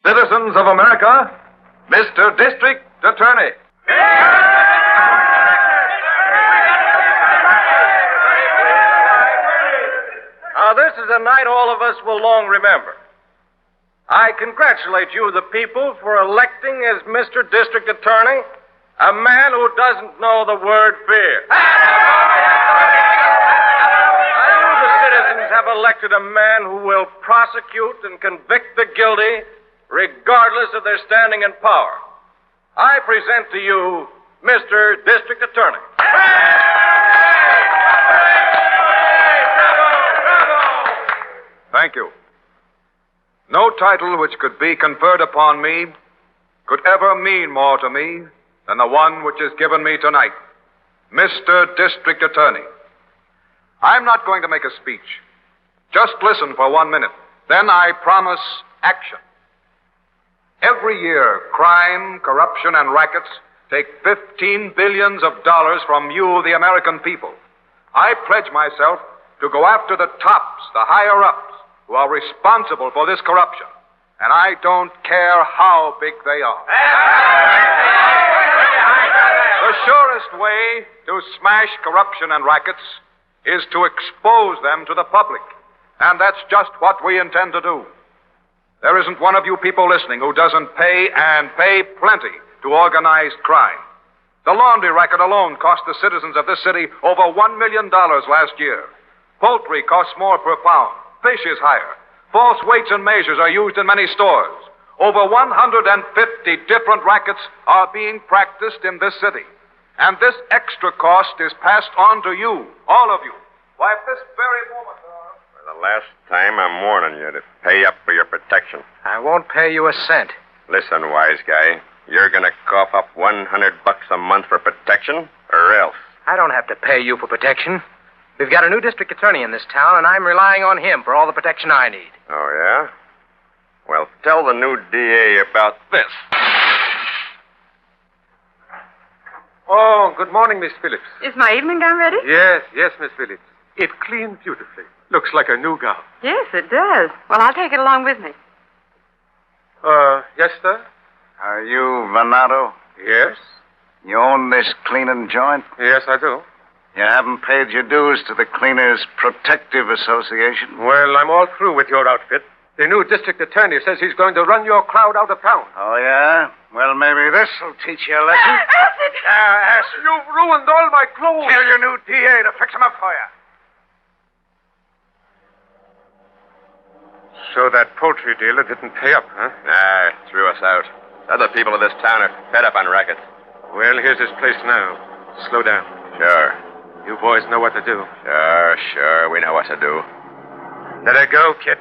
Citizens of America, Mr. District Attorney. Now, this is a night all of us will long remember. I congratulate you, the people, for electing as Mr. District Attorney a man who doesn't know the word fear. You, the citizens, have elected a man who will prosecute and convict the guilty regardless of their standing in power. I present to you Mr. District Attorney. Thank you. No title which could be conferred upon me could ever mean more to me than the one which is given me tonight, Mr. District Attorney. I'm not going to make a speech. Just listen for 1 minute. Then I promise action. Every year, crime, corruption, and rackets take $15 billion from you, the American people. I pledge myself to go after the tops, the higher-ups, who are responsible for this corruption. And I don't care how big they are. The surest way to smash corruption and rackets is to expose them to the public. And that's just what we intend to do. There isn't one of you people listening who doesn't pay, and pay plenty, to organized crime. The laundry racket alone cost the citizens of this city over $1 million last year. Poultry costs more per pound. Fish is higher. False weights and measures are used in many stores. Over 150 different rackets are being practiced in this city. And this extra cost is passed on to you, all of you. Why, at this very moment, For the last time, I'm warning you to pay up for your protection. I won't pay you a cent. Listen, wise guy. You're going to cough up $100 a month for protection, or else. I don't have to pay you for protection. We've got a new district attorney in this town, and I'm relying on him for all the protection I need. Oh, yeah? Well, tell the new DA about this. Oh, good morning, Miss Phillips. Is my evening gown ready? Yes, Miss Phillips. It cleaned beautifully. Looks like a new gown. Yes, it does. Well, I'll take it along with me. Yes, sir? Are you Venado? Yes? You own this cleaning joint? Yes, I do. You haven't paid your dues to the Cleaners Protective Association? Well, I'm all through with your outfit. The new district attorney says he's going to run your crowd out of town. Oh, yeah? Well, maybe this will teach you a lesson. Acid! Acid. You've ruined all my clothes. Tell your new DA to fix them up for you. So that poultry dealer didn't pay up, huh? Nah, threw us out. Other people of this town are fed up on rackets. Well, here's his place now. Slow down. Sure. You boys know what to do. Sure. We know what to do. Let her go, kid.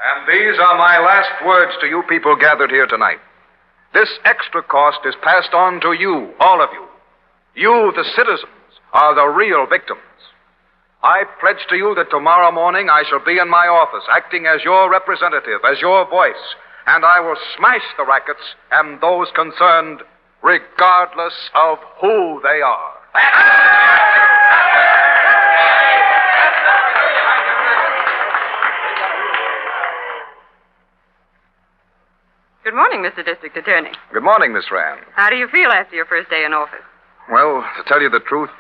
And these are my last words to you people gathered here tonight. This extra cost is passed on to you, all of you. You, the citizens, are the real victims. I pledge to you that tomorrow morning I shall be in my office, acting as your representative, as your voice, and I will smash the rackets and those concerned, regardless of who they are. Good morning, Mr. District Attorney. Good morning, Miss Rand. How do you feel after your first day in office? Well, to tell you the truth,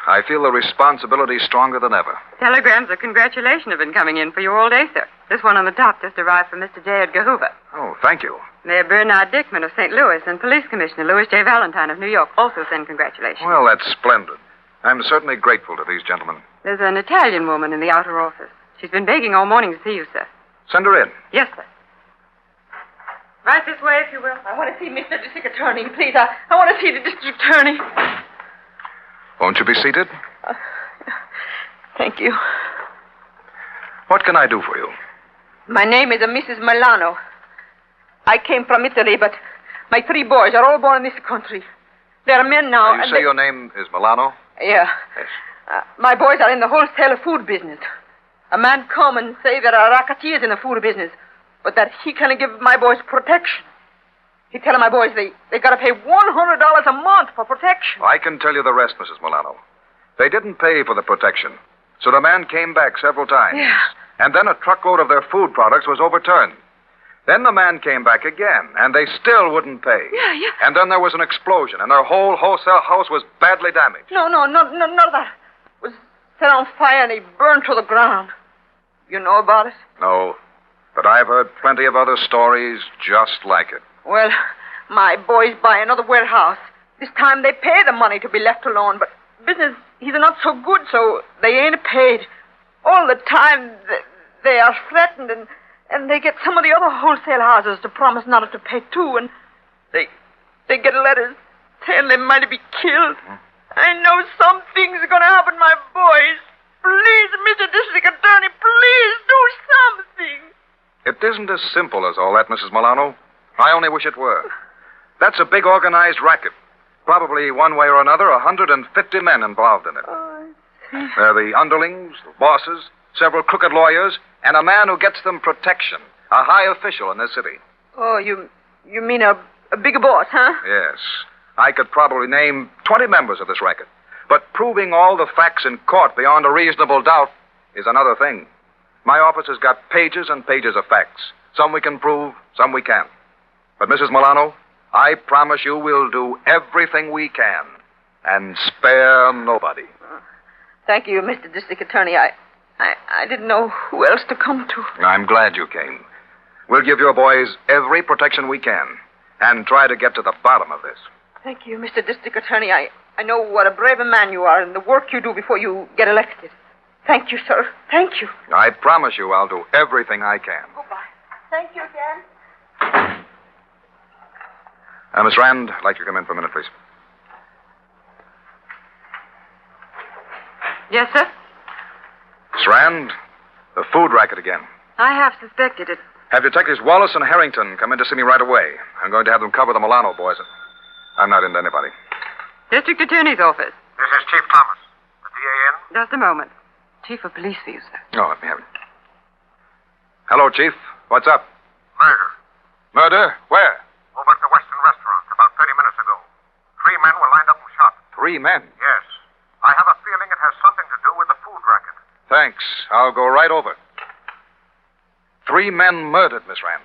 I feel the responsibility stronger than ever. Telegrams of congratulation have been coming in for you all day, sir. This one on the top just arrived from Mr. J. Edgar Hoover. Oh, thank you. Mayor Bernard Dickman of St. Louis and Police Commissioner Louis J. Valentine of New York also send congratulations. Well, that's splendid. I'm certainly grateful to these gentlemen. There's an Italian woman in the outer office. She's been begging all morning to see you, sir. Send her in. Yes, sir. Right this way, if you will. I want to see Mr. District Attorney, please. I want to see the District Attorney. Won't you be seated? Thank you. What can I do for you? My name is Mrs. Milano. I came from Italy, but my 3 boys are all born in this country. They're men now. You say your name is Milano? Yeah. Yes. My boys are in the wholesale food business. A man come and say there are racketeers in the food business, but that he can give my boys protection. He telling my boys they got to pay $100 a month for protection. I can tell you the rest, Mrs. Milano. They didn't pay for the protection, so the man came back several times. Yeah. And then a truckload of their food products was overturned. Then the man came back again, and they still wouldn't pay. Yeah. And then there was an explosion, and their whole wholesale house was badly damaged. No, none of that. It was set on fire and he burned to the ground. You know about it? No, but I've heard plenty of other stories just like it. Well, my boys buy another warehouse. This time they pay the money to be left alone, but business is not so good, so they ain't paid. All the time they are threatened, and they get some of the other wholesale houses to promise not to pay too, and they get letters saying they might be killed. I know something's going to happen, my boys. Please, Mr. District Attorney, please do something. It isn't as simple as all that, Mrs. Milano. I only wish it were. That's a big organized racket. Probably one way or another, 150 men involved in it. Oh, I see. They're the underlings, the bosses, several crooked lawyers, and a man who gets them protection, a high official in this city. Oh, you mean a bigger boss, huh? Yes. I could probably name 20 members of this racket. But proving all the facts in court beyond a reasonable doubt is another thing. My office has got pages and pages of facts. Some we can prove, some we can't. But, Mrs. Milano, I promise you we'll do everything we can and spare nobody. Thank you, Mr. District Attorney. I didn't know who else to come to. I'm glad you came. We'll give your boys every protection we can and try to get to the bottom of this. Thank you, Mr. District Attorney. I know what a brave man you are and the work you do before you get elected. Thank you, sir. Thank you. I promise you I'll do everything I can. Goodbye. Thank you again. Miss Rand, I'd like you to come in for a minute, please. Yes, sir? Miss Rand, the food racket again. I have suspected it. Have Detectives Wallace and Harrington come in to see me right away. I'm going to have them cover the Milano boys. I'm not into anybody. District Attorney's office. This is Chief Thomas. The DA in? Just a moment. Chief of Police for you, sir. Oh, let me have it. Hello, Chief. What's up? Murder. Murder? Where? Over at the Western Restaurant about 30 minutes ago. 3 men were lined up and shot. 3 men? Yes. I have a feeling it has something to do with the food racket. Thanks. I'll go right over. 3 men murdered, Miss Rand.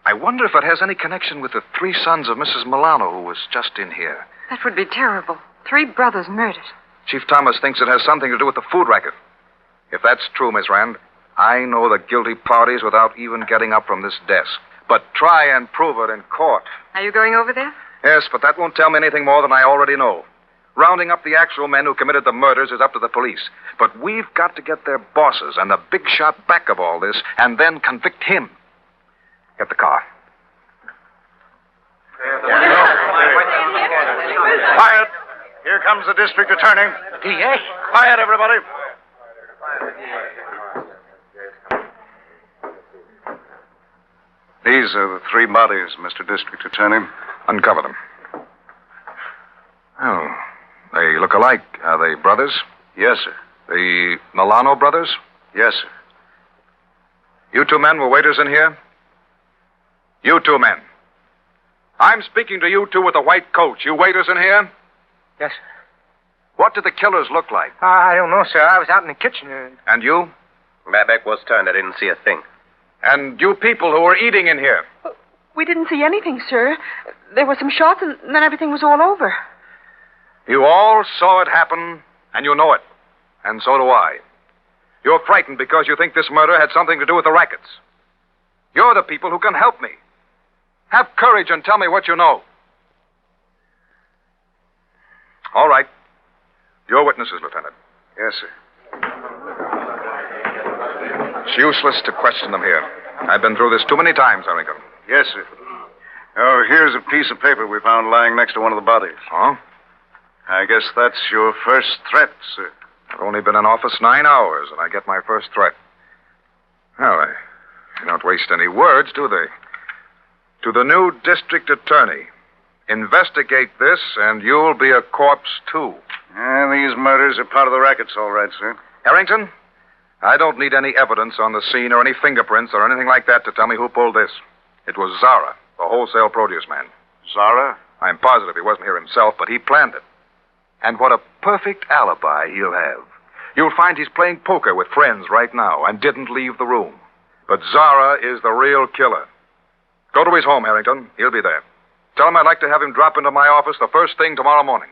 I wonder if it has any connection with the 3 sons of Mrs. Milano who was just in here. That would be terrible. 3 brothers murdered. Chief Thomas thinks it has something to do with the food racket. If that's true, Miss Rand, I know the guilty parties without even getting up from this desk. But try and prove it in court. Are you going over there? Yes, but that won't tell me anything more than I already know. Rounding up the actual men who committed the murders is up to the police. But we've got to get their bosses and the big shot back of all this and then convict him. Get the car. Quiet. Here comes the district attorney. DA? Quiet, everybody. These are the 3 bodies, Mr. District Attorney. Uncover them. Oh, they look alike. Are they brothers? Yes, sir. The Milano brothers? Yes, sir. You 2 men were waiters in here? You 2 men. I'm speaking to you 2 with the white coats. You waiters in here? Yes, sir. What did the killers look like? I don't know, sir. I was out in the kitchen. And you? My back was turned. I didn't see a thing. And you people who were eating in here? We didn't see anything, sir. There were some shots, and then everything was all over. You all saw it happen, and you know it. And so do I. You're frightened because you think this murder had something to do with the rackets. You're the people who can help me. Have courage and tell me what you know. All right. Your witnesses, Lieutenant. Yes, sir. It's useless to question them here. I've been through this too many times, Harrington. Yes, sir. Oh, here's a piece of paper we found lying next to one of the bodies. Oh? I guess that's your first threat, sir. I've only been in office 9 hours, and I get my first threat. Well, they don't waste any words, do they? To the new district attorney, investigate this, and you'll be a corpse, too. And these murders are part of the rackets, all right, sir. Harrington, I don't need any evidence on the scene or any fingerprints or anything like that to tell me who pulled this. It was Zara. the wholesale produce man. Zara? I'm positive he wasn't here himself, but he planned it. And what a perfect alibi he'll have. You'll find he's playing poker with friends right now and didn't leave the room. But Zara is the real killer. Go to his home, Harrington. He'll be there. Tell him I'd like to have him drop into my office the first thing tomorrow morning.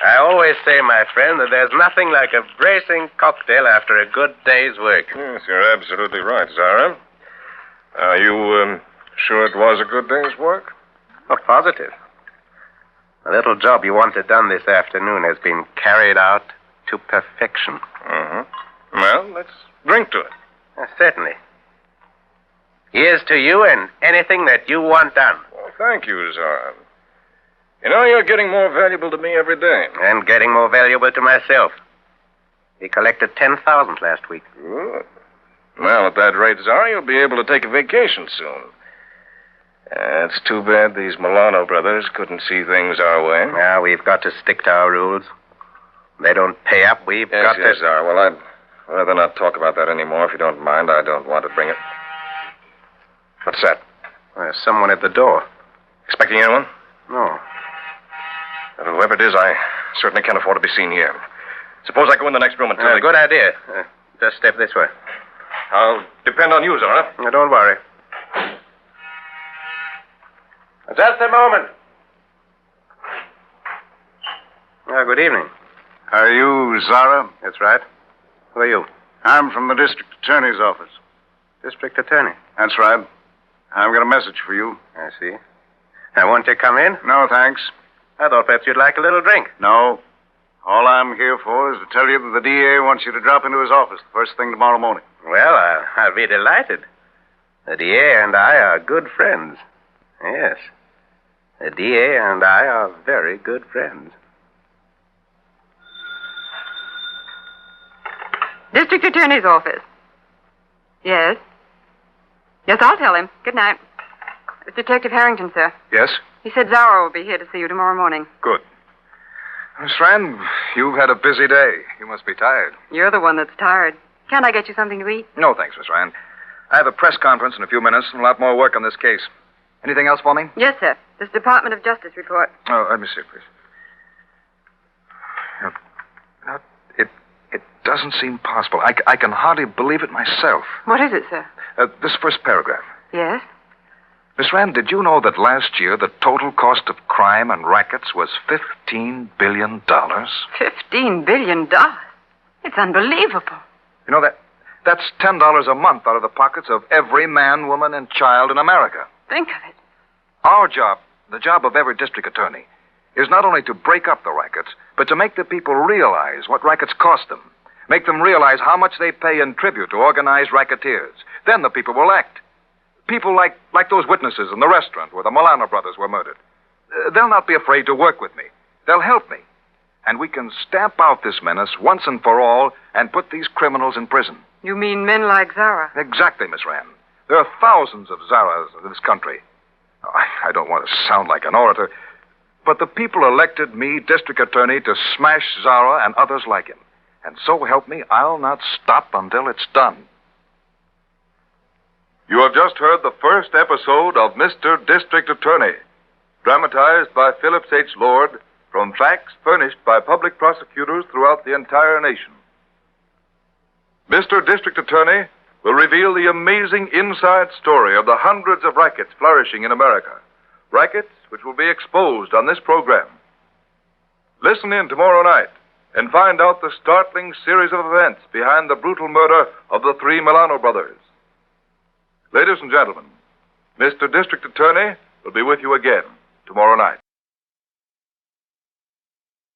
I always say, my friend, that there's nothing like a bracing cocktail after a good day's work. Yes, you're absolutely right, Zara. Are you sure it was a good day's work? Oh, positive. The little job you wanted done this afternoon has been carried out to perfection. Mm-hmm. Well, let's drink to it. Certainly. Here's to you and anything that you want done. Well, thank you, Zara. You know, you're getting more valuable to me every day. And getting more valuable to myself. We collected 10,000 last week. Good. Well, at that rate, Zara, you'll be able to take a vacation soon. It's too bad these Milano brothers couldn't see things our way. Now, we've got to stick to our rules. They don't pay up. We've got to... Yes, Zara. Well, I'd rather not talk about that anymore, if you don't mind. I don't want to bring it. What's that? There's someone at the door. Expecting anyone? No. Well, whoever it is, I certainly can't afford to be seen here. Suppose I go in the next room and tell you. Good idea. Just step this way. I'll depend on you, Zara. Now, don't worry. Just a moment. Good evening. Are you Zara? That's right. Who are you? I'm from the district attorney's office. District attorney. That's right. I've got a message for you. I see. I want you to come in. No, thanks. I thought perhaps you'd like a little drink. No. All I'm here for is to tell you that the DA wants you to drop into his office the first thing tomorrow morning. Well, I'll be delighted. The DA and I are good friends. Yes. The DA and I are very good friends. District Attorney's office. Yes? Yes, I'll tell him. Good night. It's Detective Harrington, sir. Yes? He said Zara will be here to see you tomorrow morning. Good. Miss Rand, you've had a busy day. You must be tired. You're the one that's tired. Can't I get you something to eat? No, thanks, Miss Rand. I have a press conference in a few minutes and a lot more work on this case. Anything else for me? Yes, sir. This Department of Justice report. Oh, let me see, please. No, it doesn't seem possible. I can hardly believe it myself. What is it, sir? This first paragraph. Yes? Miss Rand, did you know that last year the total cost of crime and rackets was $15 billion? $15 billion? It's unbelievable. You know, that's $10 a month out of the pockets of every man, woman, and child in America. Think of it. Our job, the job of every district attorney, is not only to break up the rackets, but to make the people realize what rackets cost them. Make them realize how much they pay in tribute to organized racketeers. Then the people will act. People like those witnesses in the restaurant where the Milano brothers were murdered. They'll not be afraid to work with me. They'll help me. And we can stamp out this menace once and for all and put these criminals in prison. You mean men like Zara? Exactly, Miss Rand. There are thousands of Zaras in this country. I don't want to sound like an orator, but the people elected me district attorney to smash Zara and others like him. And so help me, I'll not stop until it's done. You have just heard the first episode of Mr. District Attorney, dramatized by Phillips H. Lord from facts furnished by public prosecutors throughout the entire nation. Mr. District Attorney will reveal the amazing inside story of the hundreds of rackets flourishing in America, rackets which will be exposed on this program. Listen in tomorrow night and find out the startling series of events behind the brutal murder of the three Milano brothers. Ladies and gentlemen, Mr. District Attorney will be with you again tomorrow night.